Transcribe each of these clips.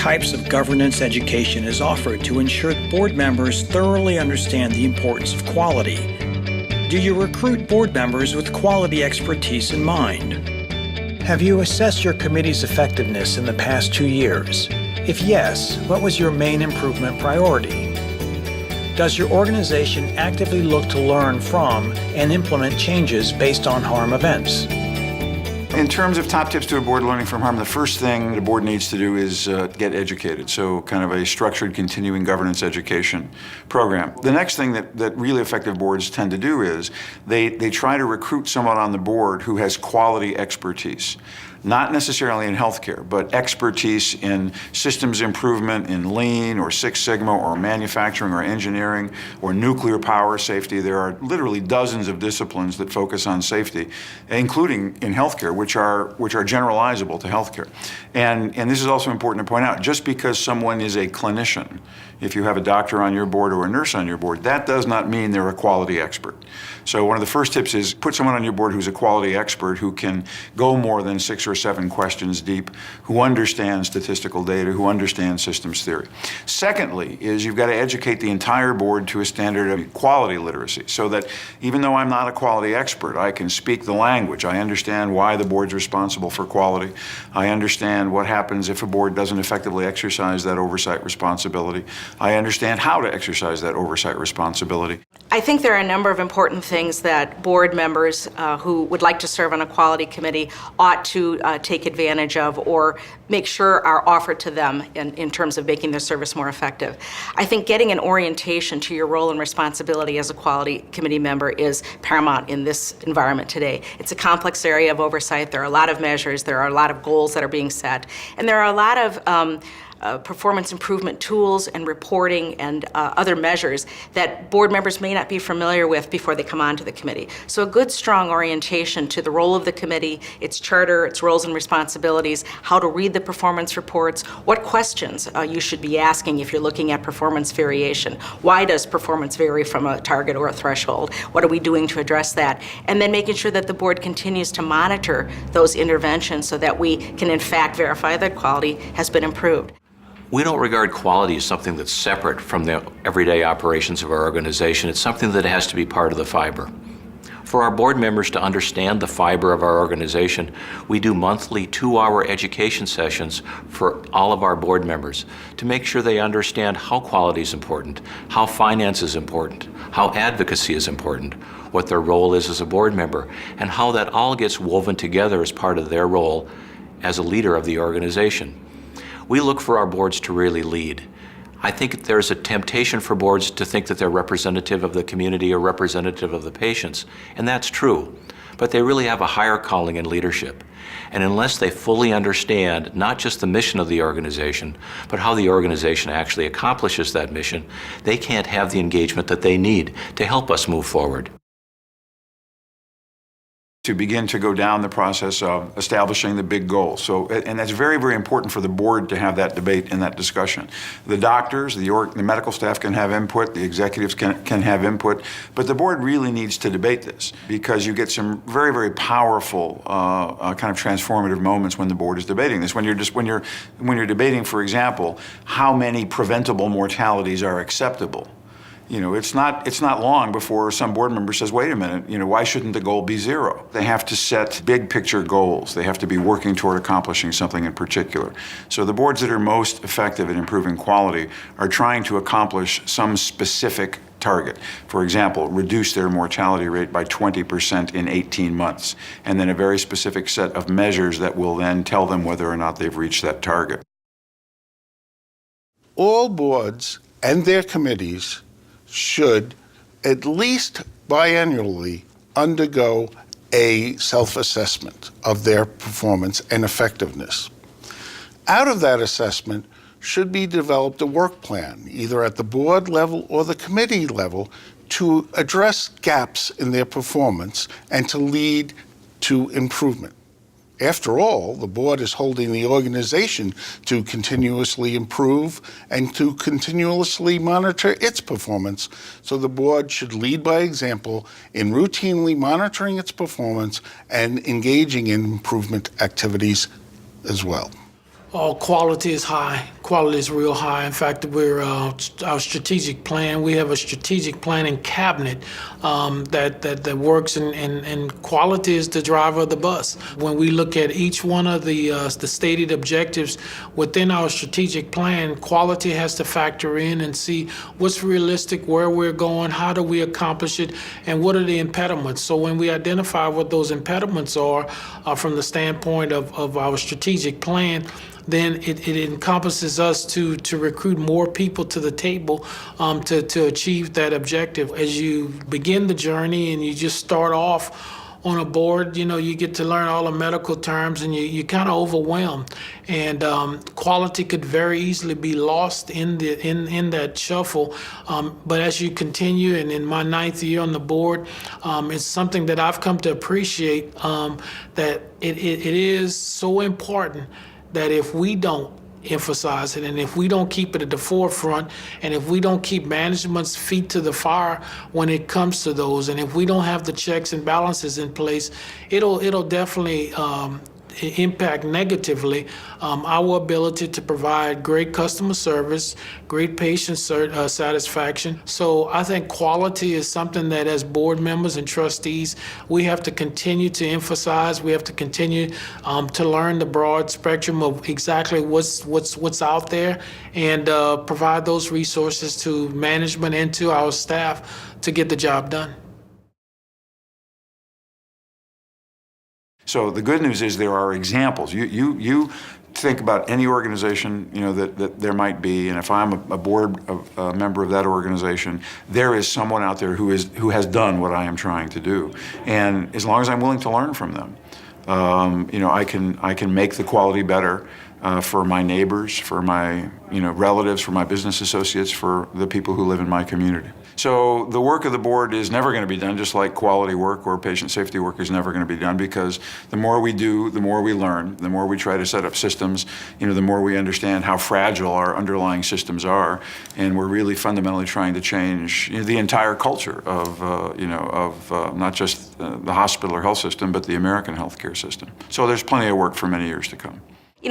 types of governance education is offered to ensure board members thoroughly understand the importance of quality? Do you recruit board members with quality expertise in mind? Have you assessed your committee's effectiveness in the past 2 years? If yes, what was your main improvement priority? Does your organization actively look to learn from and implement changes based on harm events? In terms of top tips to a board learning from harm, the first thing the board needs to do is get educated, so kind of a structured continuing governance education program. The next thing that really effective boards tend to do is they try to recruit someone on the board who has quality expertise. Not necessarily in healthcare, but expertise in systems improvement, in Lean or Six Sigma or manufacturing or engineering or nuclear power safety. There are literally dozens of disciplines that focus on safety, including in healthcare, which are generalizable to healthcare. And this is also important to point out, just because someone is a clinician, if you have a doctor on your board or a nurse on your board, that does not mean they're a quality expert. So one of the first tips is put someone on your board who's a quality expert, who can go more than 6 or 7 questions deep, who understands statistical data, who understands systems theory. Secondly is you've got to educate the entire board to a standard of quality literacy, so that even though I'm not a quality expert, I can speak the language. I understand why the board's responsible for quality. I understand what happens if a board doesn't effectively exercise that oversight responsibility. I understand how to exercise that oversight responsibility. I think there are a number of important things that board members who would like to serve on a quality committee ought to take advantage of or make sure are offered to them in terms of making their service more effective. I think getting an orientation to your role and responsibility as a quality committee member is paramount in this environment today. It's a complex area of oversight. There are a lot of measures. There are a lot of goals that are being set. And there are a lot of performance improvement tools and reporting and other measures that board members may not be familiar with before they come onto the committee. So a good, strong orientation to the role of the committee, its charter, its roles and responsibilities, how to read the performance reports, what questions you should be asking if you're looking at performance variation. Why does performance vary from a target or a threshold? What are we doing to address that? And then making sure that the board continues to monitor those interventions so that we can in fact verify that quality has been improved. We don't regard quality as something that's separate from the everyday operations of our organization. It's something that has to be part of the fiber. For our board members to understand the fiber of our organization, we do monthly 2-hour education sessions for all of our board members to make sure they understand how quality is important, how finance is important, how advocacy is important, what their role is as a board member, and how that all gets woven together as part of their role as a leader of the organization. We look for our boards to really lead. I think there's a temptation for boards to think that they're representative of the community or representative of the patients, and that's true. But they really have a higher calling in leadership. And unless they fully understand not just the mission of the organization, but how the organization actually accomplishes that mission, they can't have the engagement that they need to help us move forward. To begin to go down the process of establishing the big goals. And that's very, very important for the board to have that debate and that discussion. The doctors, the medical staff can have input, the executives can have input, but the board really needs to debate this, because you get some very, very powerful kind of transformative moments when the board is debating this. When you're debating, for example, how many preventable mortalities are acceptable. You know, it's not long before some board member says, wait a minute, why shouldn't the goal be 0? They have to set big picture goals. They have to be working toward accomplishing something in particular. So the boards that are most effective at improving quality are trying to accomplish some specific target. For example, reduce their mortality rate by 20% in 18 months, and then a very specific set of measures that will then tell them whether or not they've reached that target. All boards and their committees should at least biannually undergo a self-assessment of their performance and effectiveness. Out of that assessment should be developed a work plan, either at the board level or the committee level, to address gaps in their performance and to lead to improvement. After all, the board is holding the organization to continuously improve and to continuously monitor its performance, so the board should lead by example in routinely monitoring its performance and engaging in improvement activities as well. All quality is high, quality is real high. In fact, our strategic plan, we have a strategic planning cabinet that works, and quality is the driver of the bus. When we look at each one of the stated objectives within our strategic plan, quality has to factor in and see what's realistic, where we're going, how do we accomplish it, and what are the impediments. So when we identify what those impediments are from the standpoint of our strategic plan, then it encompasses us to recruit more people to the table to achieve that objective. As you begin the journey and you just start off on a board, you get to learn all the medical terms, and you're kind of overwhelmed. And quality could very easily be lost in that shuffle. But as you continue, and in my 9th year on the board, it's something that I've come to appreciate, that it is so important that if we don't emphasize it, and if we don't keep it at the forefront, and if we don't keep management's feet to the fire when it comes to those, and if we don't have the checks and balances in place, it'll definitely impact negatively our ability to provide great customer service, great patient satisfaction. So I think quality is something that, as board members and trustees, we have to continue to emphasize. We have to continue to learn the broad spectrum of exactly what's out there, and provide those resources to management and to our staff to get the job done. So the good news is there are examples. You think about any organization that there might be, and if I'm a member of that organization, there is someone out there who has done what I am trying to do, and as long as I'm willing to learn from them, I can make the quality better for my neighbors, for my relatives, for my business associates, for the people who live in my community. So the work of the board is never going to be done, just like quality work or patient safety work is never going to be done, because the more we do, the more we learn, the more we try to set up systems, the more we understand how fragile our underlying systems are, and we're really fundamentally trying to change the entire culture of not just the hospital or health system, but the American healthcare system. So there's plenty of work for many years to come.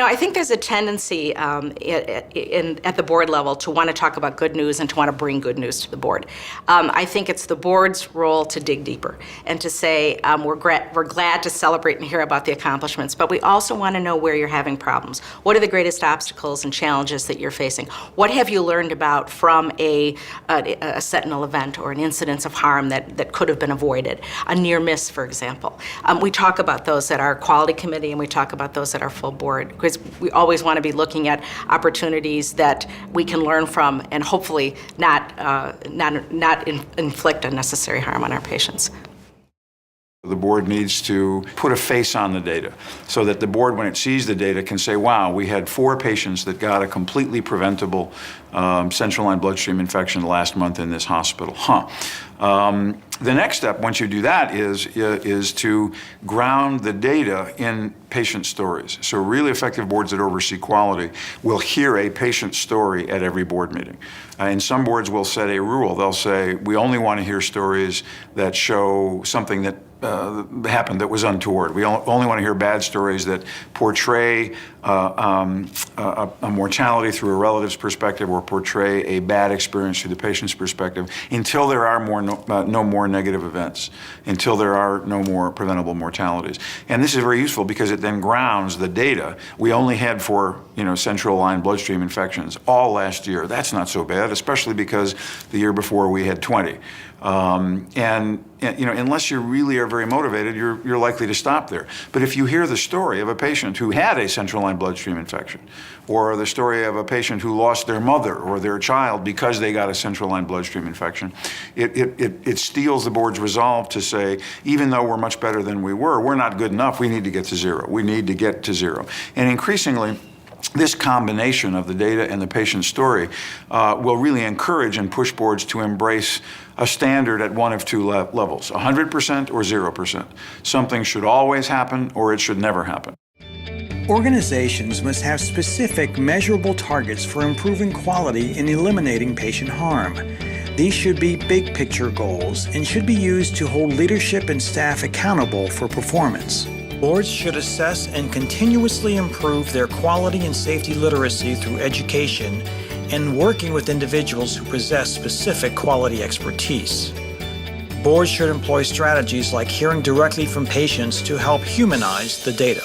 I think there's a tendency at the board level to want to talk about good news and to want to bring good news to the board. I think it's the board's role to dig deeper and to say, we're glad to celebrate and hear about the accomplishments, but we also want to know where you're having problems. What are the greatest obstacles and challenges that you're facing? What have you learned about from a sentinel event or an incidence of harm that could have been avoided? A near miss, for example. We talk about those at our quality committee, and we talk about those at our full board, because we always want to be looking at opportunities that we can learn from and hopefully not inflict unnecessary harm on our patients. The board needs to put a face on the data so that the board, when it sees the data, can say, wow, we had 4 patients that got a completely preventable central line bloodstream infection last month in this hospital. The next step, once you do that, is to ground the data in patient stories. So really effective boards that oversee quality will hear a patient story at every board meeting. And some boards will set a rule. They'll say, we only want to hear stories that show something that happened that was untoward. We only want to hear bad stories that portray a mortality through a relative's perspective or portray a bad experience through the patient's perspective, until there are no more negative events, until there are no more preventable mortalities. And this is very useful because it then grounds the data. We only had 4 central line bloodstream infections all last year. That's not so bad, especially because the year before we had 20. And unless you really are very motivated, you're likely to stop there. But if you hear the story of a patient who had a central line bloodstream infection, or the story of a patient who lost their mother or their child because they got a central line bloodstream infection, it steels the board's resolve to say, even though we're much better than we were, we're not good enough. We need to get to 0. We need to get to 0. And increasingly, this combination of the data and the patient story will really encourage and push boards to embrace a standard at one of 2 levels, 100% or 0%. Something should always happen or it should never happen. Organizations must have specific, measurable targets for improving quality and eliminating patient harm. These should be big picture goals and should be used to hold leadership and staff accountable for performance. Boards should assess and continuously improve their quality and safety literacy through education and working with individuals who possess specific quality expertise. Boards should employ strategies like hearing directly from patients to help humanize the data.